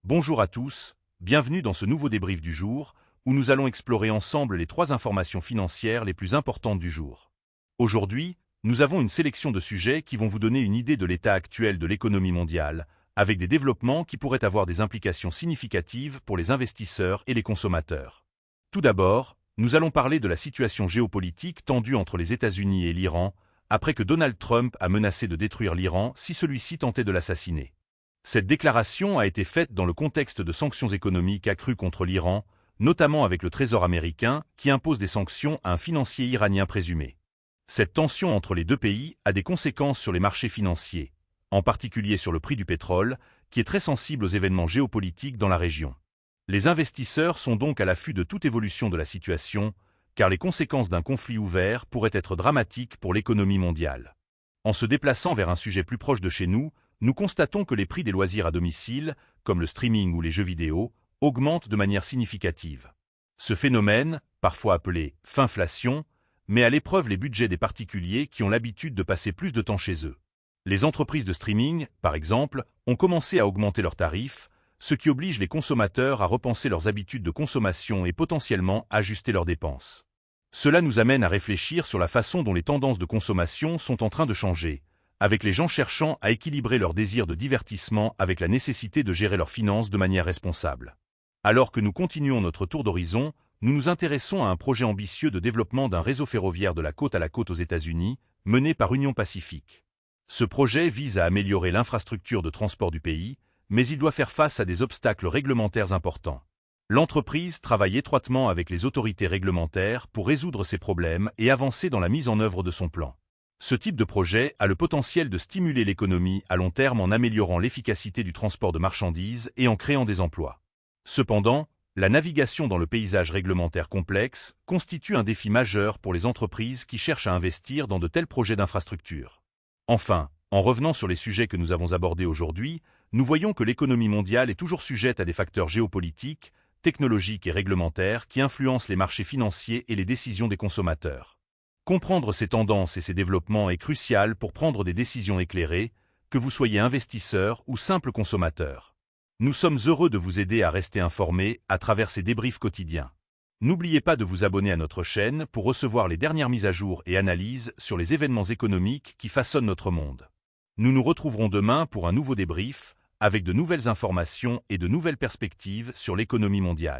Bonjour à tous, bienvenue dans ce nouveau débrief du jour, où nous allons explorer ensemble les 3 informations financières les plus importantes du jour. Aujourd'hui, nous avons une sélection de sujets qui vont vous donner une idée de l'état actuel de l'économie mondiale, avec des développements qui pourraient avoir des implications significatives pour les investisseurs et les consommateurs. Tout d'abord, nous allons parler de la situation géopolitique tendue entre les États-Unis et l'Iran, après que Donald Trump a menacé de détruire l'Iran si celui-ci tentait de l'assassiner. Cette déclaration a été faite dans le contexte de sanctions économiques accrues contre l'Iran, notamment avec le Trésor américain qui impose des sanctions à un financier iranien présumé. Cette tension entre les deux pays a des conséquences sur les marchés financiers, en particulier sur le prix du pétrole, qui est très sensible aux événements géopolitiques dans la région. Les investisseurs sont donc à l'affût de toute évolution de la situation, car les conséquences d'un conflit ouvert pourraient être dramatiques pour l'économie mondiale. En se déplaçant vers un sujet plus proche de chez nous, nous constatons que les prix des loisirs à domicile, comme le streaming ou les jeux vidéo, augmentent de manière significative. Ce phénomène, parfois appelé « finflation », met à l'épreuve les budgets des particuliers qui ont l'habitude de passer plus de temps chez eux. Les entreprises de streaming, par exemple, ont commencé à augmenter leurs tarifs, ce qui oblige les consommateurs à repenser leurs habitudes de consommation et potentiellement ajuster leurs dépenses. Cela nous amène à réfléchir sur la façon dont les tendances de consommation sont en train de changer, avec les gens cherchant à équilibrer leur désir de divertissement avec la nécessité de gérer leurs finances de manière responsable. Alors que nous continuons notre tour d'horizon, nous nous intéressons à un projet ambitieux de développement d'un réseau ferroviaire de la côte à la côte aux États-Unis, mené par Union Pacifique. Ce projet vise à améliorer l'infrastructure de transport du pays, mais il doit faire face à des obstacles réglementaires importants. L'entreprise travaille étroitement avec les autorités réglementaires pour résoudre ces problèmes et avancer dans la mise en œuvre de son plan. Ce type de projet a le potentiel de stimuler l'économie à long terme en améliorant l'efficacité du transport de marchandises et en créant des emplois. Cependant, la navigation dans le paysage réglementaire complexe constitue un défi majeur pour les entreprises qui cherchent à investir dans de tels projets d'infrastructure. Enfin, en revenant sur les sujets que nous avons abordés aujourd'hui, nous voyons que l'économie mondiale est toujours sujette à des facteurs géopolitiques, technologiques et réglementaires qui influencent les marchés financiers et les décisions des consommateurs. Comprendre ces tendances et ces développements est crucial pour prendre des décisions éclairées, que vous soyez investisseur ou simple consommateur. Nous sommes heureux de vous aider à rester informés à travers ces débriefs quotidiens. N'oubliez pas de vous abonner à notre chaîne pour recevoir les dernières mises à jour et analyses sur les événements économiques qui façonnent notre monde. Nous nous retrouverons demain pour un nouveau débrief, avec de nouvelles informations et de nouvelles perspectives sur l'économie mondiale.